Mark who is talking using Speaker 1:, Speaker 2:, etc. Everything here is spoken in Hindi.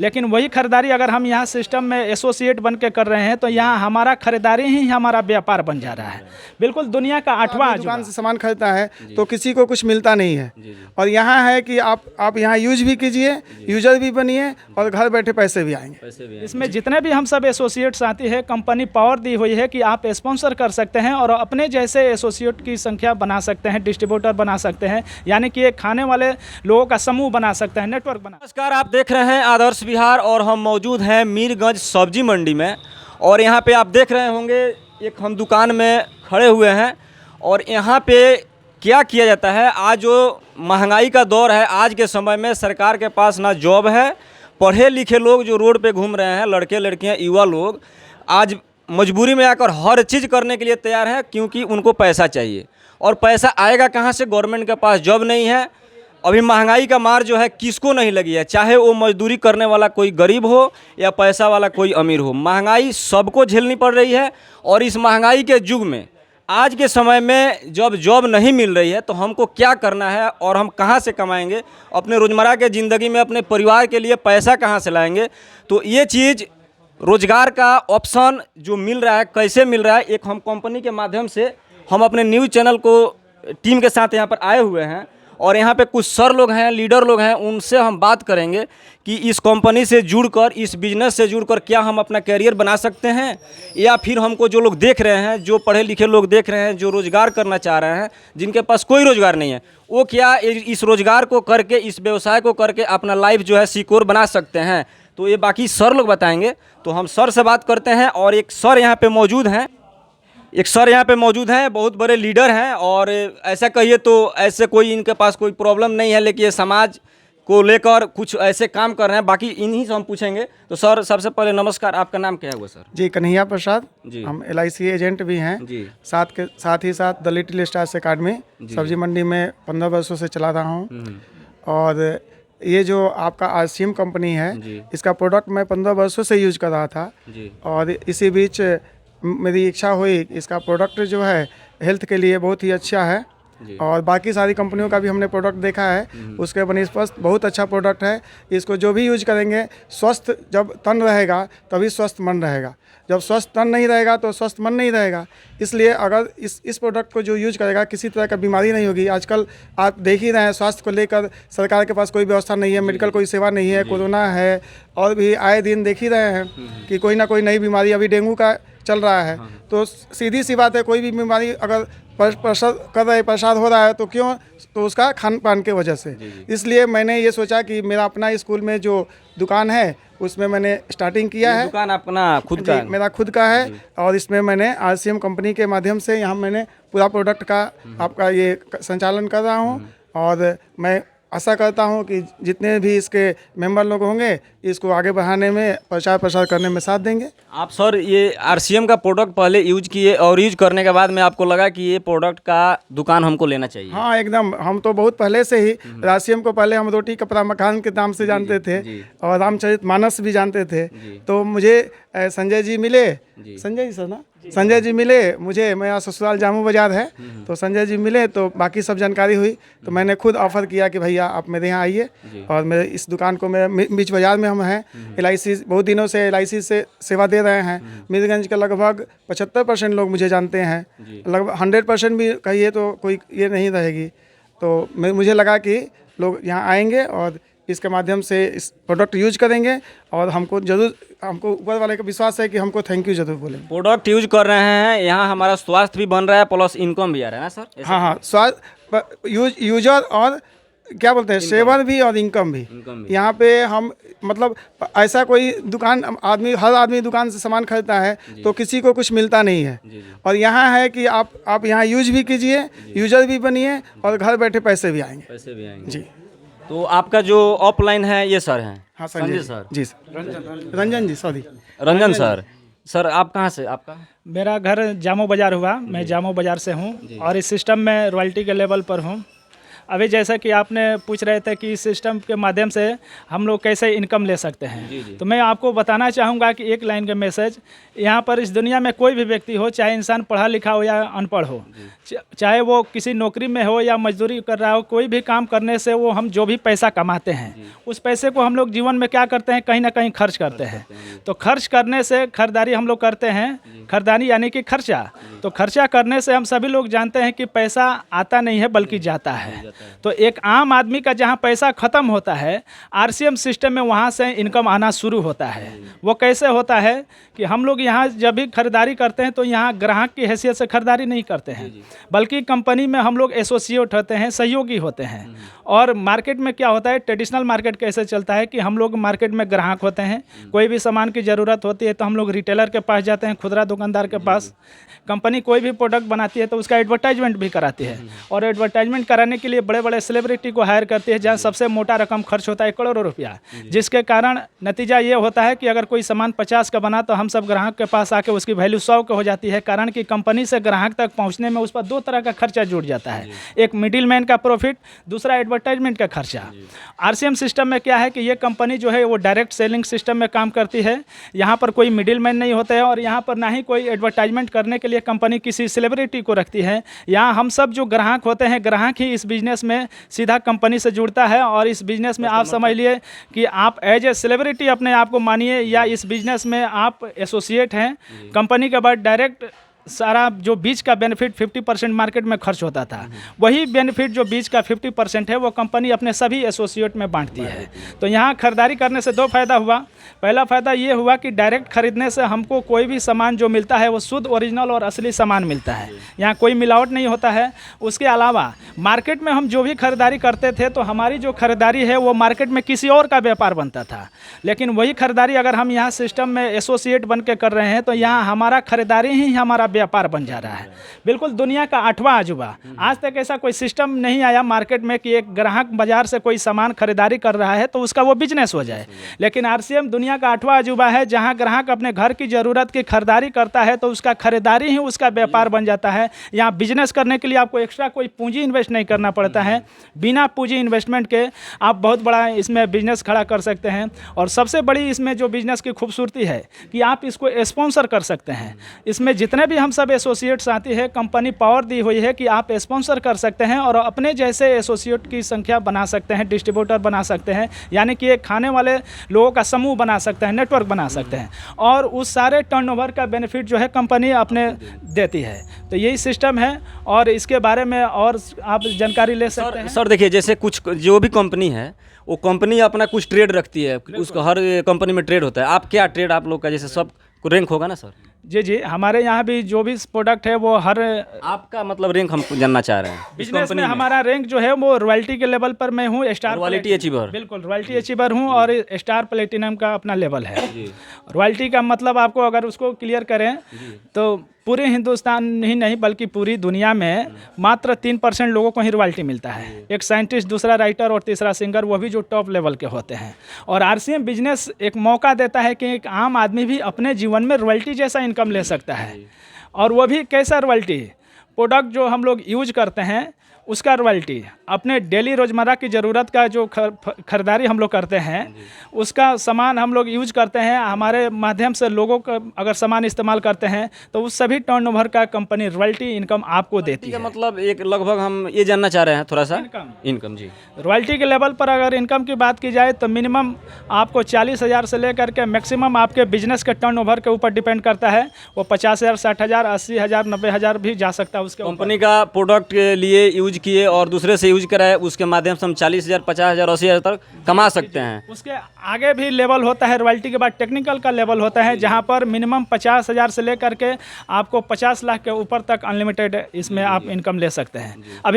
Speaker 1: लेकिन वही खरीदारी अगर हम यहाँ सिस्टम में एसोसिएट बन के कर रहे हैं तो यहाँ हमारा खरीदारी ही हमारा व्यापार बन जा रहा है। बिल्कुल दुनिया का 8वां
Speaker 2: दुकान से सामान खरीदता है तो किसी को कुछ मिलता नहीं है। और यहाँ है कि आप यहाँ यूज भी कीजिए, यूजर भी बनिए और घर बैठे पैसे भी आएंगे।
Speaker 1: इसमें जितने भी हम सब एसोसिएट साथी हैं, कंपनी पावर दी हुई है कि आप स्पॉन्सर कर सकते हैं और अपने जैसे एसोसिएट की संख्या बना सकते हैं, डिस्ट्रीब्यूटर बना सकते हैं, यानी कि एक खाने वाले लोगों का समूह बना सकते हैं, नेटवर्क बना।
Speaker 3: नमस्कार, आप देख रहे हैं आदर्श बिहार और हम मौजूद हैं मीरगंज सब्जी मंडी में। और यहाँ पे आप देख रहे होंगे एक हम दुकान में खड़े हुए हैं और यहाँ पे क्या किया जाता है। आज जो महंगाई का दौर है, आज के समय में सरकार के पास ना जॉब है, पढ़े लिखे लोग जो रोड पे घूम रहे हैं, लड़के लड़कियां युवा लोग आज मजबूरी में आकर हर चीज़ करने के लिए तैयार हैं क्योंकि उनको पैसा चाहिए। और पैसा आएगा कहाँ से? गवर्नमेंट के पास जॉब नहीं है। अभी महंगाई का मार जो है किसको नहीं लगी है, चाहे वो मजदूरी करने वाला कोई गरीब हो या पैसा वाला कोई अमीर हो, महंगाई सबको झेलनी पड़ रही है। और इस महंगाई के युग में आज के समय में जब जॉब नहीं मिल रही है तो हमको क्या करना है और हम कहाँ से कमाएंगे, अपने रोज़मर्रा के ज़िंदगी में अपने परिवार के लिए पैसा कहाँ से लाएंगे। तो ये चीज़ रोज़गार का ऑप्शन जो मिल रहा है, कैसे मिल रहा है, एक हम कंपनी के माध्यम से हम अपने न्यूज़ चैनल को टीम के साथ यहाँ पर आए हुए हैं और यहाँ पे कुछ सर लोग हैं, लीडर लोग हैं, उनसे हम बात करेंगे कि इस कंपनी से जुड़कर, इस बिज़नेस से जुड़कर क्या हम अपना कैरियर बना सकते हैं या फिर हमको जो लोग देख रहे हैं, जो पढ़े लिखे लोग देख रहे हैं, जो रोज़गार करना चाह रहे हैं, जिनके पास कोई रोज़गार नहीं है, वो क्या इस रोज़गार को करके, इस व्यवसाय को करके अपना लाइफ जो है सिक्योर बना सकते हैं। तो ये बाकी सर लोग बताएँगे। तो हम सर से बात करते हैं और एक सर यहाँ पर मौजूद हैं, बहुत बड़े लीडर हैं और ऐसा कहिए तो ऐसे कोई इनके पास कोई प्रॉब्लम नहीं है, लेकिन ये समाज को लेकर कुछ ऐसे काम कर रहे हैं। बाकी इन्हीं से हम पूछेंगे। तो सर, सबसे पहले नमस्कार, आपका नाम क्या हुआ सर?
Speaker 2: जी, कन्हैया प्रसाद
Speaker 3: जी।
Speaker 2: हम LIC एजेंट भी हैं
Speaker 3: जी।
Speaker 2: साथ ही साथ द लिटिल स्टार्स अकेडमी सब्जी मंडी में 15 वर्षों से चला रहा हूँ। और ये जो आपका RCM कंपनी है, इसका प्रोडक्ट मैं 15 वर्षों से यूज कर रहा था और इसी बीच मेरी इच्छा हुई, इसका प्रोडक्ट जो है हेल्थ के लिए बहुत ही अच्छा है और बाकी सारी कंपनियों का भी हमने प्रोडक्ट देखा है, उसके बनस्पत बहुत अच्छा प्रोडक्ट है। इसको जो भी यूज करेंगे, स्वस्थ जब तन रहेगा तभी स्वस्थ मन रहेगा, जब स्वस्थ तन नहीं रहेगा तो स्वस्थ मन नहीं रहेगा। इसलिए अगर इस प्रोडक्ट को जो यूज करेगा, किसी तरह का बीमारी नहीं होगी। आजकल आप देख ही रहे हैं, स्वास्थ्य को लेकर सरकार के पास कोई व्यवस्था नहीं है, मेडिकल कोई सेवा नहीं है, कोरोना है और भी आए दिन देख ही रहे हैं कि कोई ना कोई नई बीमारी, अभी डेंगू का चल रहा है। तो सीधी सी बात है, कोई भी बीमारी अगर प्रसार हो रहा है तो क्यों? तो उसका खान पान के वजह से। इसलिए मैंने ये सोचा कि मेरा अपना स्कूल में जो दुकान है उसमें मैंने स्टार्टिंग किया है।
Speaker 3: दुकान अपना खुद का?
Speaker 2: मेरा खुद का है और इसमें मैंने RCM कंपनी के माध्यम से यहाँ मैंने पूरा प्रोडक्ट का आपका ये संचालन कर रहा हूँ। और मैं आशा करता हूँ कि जितने भी इसके मेंबर लोग होंगे, इसको आगे बढ़ाने में, प्रचार प्रसार करने में साथ देंगे।
Speaker 3: आप सर ये RCM का प्रोडक्ट पहले यूज किए और यूज करने के बाद में आपको लगा कि ये प्रोडक्ट का दुकान हमको लेना चाहिए?
Speaker 2: हाँ, एकदम। हम तो बहुत पहले से ही RCM को पहले हम रोटी कपड़ा मकान के नाम से जानते थे और रामचरितमानस भी जानते थे। तो मुझे संजय जी मिले, संजय जी सर ना, संजय जी मिले मुझे, मेरा ससुराल जामू बाजार है, तो संजय जी मिले तो बाकी सब जानकारी हुई। तो मैंने खुद ऑफर किया कि भैया आप मेरे यहाँ आइए और मेरे इस दुकान को, मेरे बीच बाजार में हम हैं, LIC बहुत दिनों से LIC से सेवा दे रहे हैं। मीरगंज के लगभग 75% लोग मुझे जानते हैं, लगभग 100% भी कहिए तो कोई ये नहीं रहेगी। तो मुझे लगा कि लोग यहाँ आएंगे और इसके माध्यम से इस प्रोडक्ट यूज करेंगे और हमको ऊपर वाले का विश्वास है कि हमको थैंक यू जरूर बोलेंगे।
Speaker 3: प्रोडक्ट यूज कर रहे हैं, यहाँ हमारा स्वास्थ्य भी बन रहा है प्लस इनकम भी आ रहा है ना सर?
Speaker 2: हाँ, स्वास्थ्य यूजर और क्या बोलते हैं, सेवन भी और इनकम भी। यहाँ पे हम मतलब ऐसा कोई दुकान हर आदमी दुकान से सामान खरीदता है तो किसी को कुछ मिलता नहीं है। और यहाँ है कि आप यहाँ यूज भी कीजिए, यूजर भी बनिए और घर बैठे पैसे भी आएंगे। जी।
Speaker 3: तो आपका जो ऑफलाइन है ये सर हैं?
Speaker 2: हाँ, संजय सर। जी सर, रंजन जी, सॉरी,
Speaker 3: रंजन सर। सर आप कहाँ से? आपका?
Speaker 1: मेरा घर जामो बाजार हुआ, मैं जामो बाजार से हूँ और इस सिस्टम में रॉयल्टी के लेवल पर हूँ। अभी जैसा कि आपने पूछ रहे थे कि इस सिस्टम के माध्यम से हम लोग कैसे इनकम ले सकते हैं, तो मैं आपको बताना चाहूँगा कि एक लाइन का मैसेज, यहाँ पर इस दुनिया में कोई भी व्यक्ति हो, चाहे इंसान पढ़ा लिखा हो या अनपढ़ हो, चाहे वो किसी नौकरी में हो या मजदूरी कर रहा हो, कोई भी काम करने से वो हम जो भी पैसा कमाते हैं उस पैसे को हम लोग जीवन में क्या करते हैं, कहीं ना कहीं खर्च करते हैं। तो खर्च करने से खरीदारी हम लोग करते हैं, खरीदारी यानी कि खर्चा। तो खर्चा करने से हम सभी लोग जानते हैं कि पैसा आता नहीं है बल्कि जाता है। तो एक आम आदमी का जहां पैसा ख़त्म होता है, आरसीएम सिस्टम में वहां से इनकम आना शुरू होता है। वो कैसे होता है कि हम लोग यहाँ जब भी खरीदारी करते हैं तो यहाँ ग्राहक की हैसियत से खरीदारी नहीं करते हैं, बल्कि कंपनी में हम लोग एसोसिएट होते हैं, सहयोगी होते हैं। और मार्केट में क्या होता है, ट्रेडिशनल मार्केट कैसे चलता है कि हम लोग मार्केट में ग्राहक होते हैं, कोई भी सामान की ज़रूरत होती है तो हम लोग रिटेलर के पास जाते हैं, खुदरा दुकानदार के पास। कंपनी कोई भी प्रोडक्ट बनाती है तो उसका एडवर्टाइजमेंट भी कराती है, और एडवर्टाइजमेंट कराने के लिए बड़े बड़े सेलिब्रिटी को हायर करती है, जहाँ सबसे मोटा रकम खर्च होता है करोड़ों रुपया। जिसके कारण नतीजा ये होता है कि अगर कोई सामान 50 का बना तो हम सब ग्राहक के पास आके उसकी वैल्यू 100 का हो जाती है, कारण कि कंपनी से ग्राहक तक पहुँचने में उस पर 2 तरह का खर्चा जुड़ जाता है, एक मिडिल मैन का प्रॉफिट, दूसरा एडवर्टाइजमेंट का खर्चा। आरसीएम सिस्टम में क्या है कि ये कंपनी जो है वो डायरेक्ट सेलिंग सिस्टम में काम करती है, यहाँ पर कोई मिडिल मैन नहीं होता है, और यहाँ पर ना ही कोई एडवर्टाइजमेंट करने के लिए कंपनी किसी सेलिब्रिटी को रखती है। यहाँ हम सब जो ग्राहक होते हैं, ग्राहक ही इस बिजनेस में सीधा कंपनी से जुड़ता है, और इस बिजनेस में आप समझ लिए कि आप एज ए सेलिब्रिटी अपने आप को मानिए, या इस बिजनेस में आप एसोसिएट हैं। कंपनी के बाद डायरेक्ट सारा जो बीज का बेनिफिट 50% मार्केट में खर्च होता था, वही बेनिफिट जो बीज का 50% है वो कंपनी अपने सभी एसोसिएट में बांटती है। तो यहाँ खरीदारी करने से 2 फायदा हुआ। पहला फ़ायदा ये हुआ कि डायरेक्ट खरीदने से हमको कोई भी सामान जो मिलता है वो शुद्ध, ओरिजिनल और असली सामान मिलता है, यहाँ कोई मिलावट नहीं होता है। उसके अलावा मार्केट में हम जो भी खरीदारी करते थे तो हमारी जो खरीदारी है वो मार्केट में किसी और का व्यापार बनता था, लेकिन वही खरीदारी अगर हम यहाँ सिस्टम में एसोसिएट बन के कर रहे हैं तो यहाँ हमारा खरीदारी ही हमारा व्यापार बन जा रहा है। बिल्कुल दुनिया का 8वां अजूबा। आज तक ऐसा कोई सिस्टम नहीं आया मार्केट में कि एक ग्राहक बाजार से कोई सामान खरीदारी कर रहा है तो उसका वो बिजनेस हो जाए, लेकिन आरसीएम दुनिया का 8वां अजूबा है जहां ग्राहक अपने घर की ज़रूरत की खरीदारी करता है तो उसका खरीदारी ही उसका व्यापार बन जाता है। यहाँ बिजनेस करने के लिए आपको एक्स्ट्रा कोई पूंजी इन्वेस्ट नहीं करना पड़ता है, बिना पूंजी इन्वेस्टमेंट के आप बहुत बड़ा इसमें बिजनेस खड़ा कर सकते हैं। और सबसे बड़ी इसमें जो बिजनेस की खूबसूरती है कि आप इसको स्पॉन्सर कर सकते हैं। इसमें जितने भी हम सब एसोसिएट्स आती है, कंपनी पावर दी हुई है कि आप स्पॉन्सर कर सकते हैं और अपने जैसे एसोसिएट की संख्या बना सकते हैं, डिस्ट्रीब्यूटर बना सकते हैं, यानी कि एक खाने वाले लोगों का समूह बना सकते हैं, नेटवर्क बना सकते हैं, और उस सारे टर्नओवर का बेनिफिट जो है कंपनी अपने देती है। तो यही सिस्टम है और इसके बारे में और आप जानकारी ले सकते हैं।
Speaker 3: सर देखिए, जैसे कुछ जो भी कंपनी है वो कंपनी अपना कुछ ट्रेड रखती है, उसका हर कंपनी में ट्रेड होता है। आप क्या ट्रेड आप लोग का, जैसे सब रैंक होगा ना सर?
Speaker 1: जी जी, हमारे यहाँ भी जो भी प्रोडक्ट है वो हर
Speaker 3: आपका मतलब रैंक हम जानना चाह रहे हैं।
Speaker 1: बिजनेस में हमारा रैंक जो है वो रॉयल्टी के लेवल पर मैं हूँ, स्टार
Speaker 3: रॉयल्टी अचीवर।
Speaker 1: बिल्कुल रॉयल्टी अचीवर हूँ और स्टार प्लेटिनम का अपना लेवल है। रॉयल्टी का मतलब आपको अगर उसको क्लियर करें तो पूरे हिंदुस्तान ही नहीं बल्कि पूरी दुनिया में मात्र 3% लोगों को ही रॉयल्टी मिलता है। एक साइंटिस्ट, दूसरा राइटर और तीसरा सिंगर, वो भी जो टॉप लेवल के होते हैं। और आरसीएम बिजनेस एक मौका देता है कि एक आम आदमी भी अपने जीवन में रॉयल्टी जैसा इनकम ले सकता है, और वो भी कैसा रॉयल्टी, प्रोडक्ट जो हम लोग यूज करते हैं उसका रॉयल्टी, अपने डेली रोज़मर्रा की ज़रूरत का जो खरीदारी हम लोग करते हैं उसका सामान हम लोग यूज करते हैं, हमारे माध्यम से लोगों का अगर सामान इस्तेमाल करते हैं तो उस सभी टर्नओवर का कंपनी रॉयल्टी इनकम आपको देती है।
Speaker 3: मतलब एक लगभग हम ये जानना चाह रहे हैं थोड़ा सा इनकम जी।
Speaker 1: रॉयल्टी के लेवल पर अगर इनकम की बात की जाए तो मिनिमम आपको 40,000 से लेकर के मैक्सिमम आपके बिजनेस के टर्नओवर के ऊपर डिपेंड करता है, वो 50,000, 60,000, 80,000, 90,000 भी जा सकता है। उसके
Speaker 3: कंपनी का प्रोडक्ट के लिए यूज किए और दूसरे से यूज कराए, उसके माध्यम से हम 40,000, 50,000, 80,000 तक कमा सकते हैं।
Speaker 1: उसके आगे भी लेवल होता है, रॉयल्टी के बाद टेक्निकल का लेवल होता है जहां पर मिनिमम 50,000 से लेकर के आपको 50 लाख के ऊपर तक अनलिमिटेड इसमें आप इनकम ले सकते हैं। अभी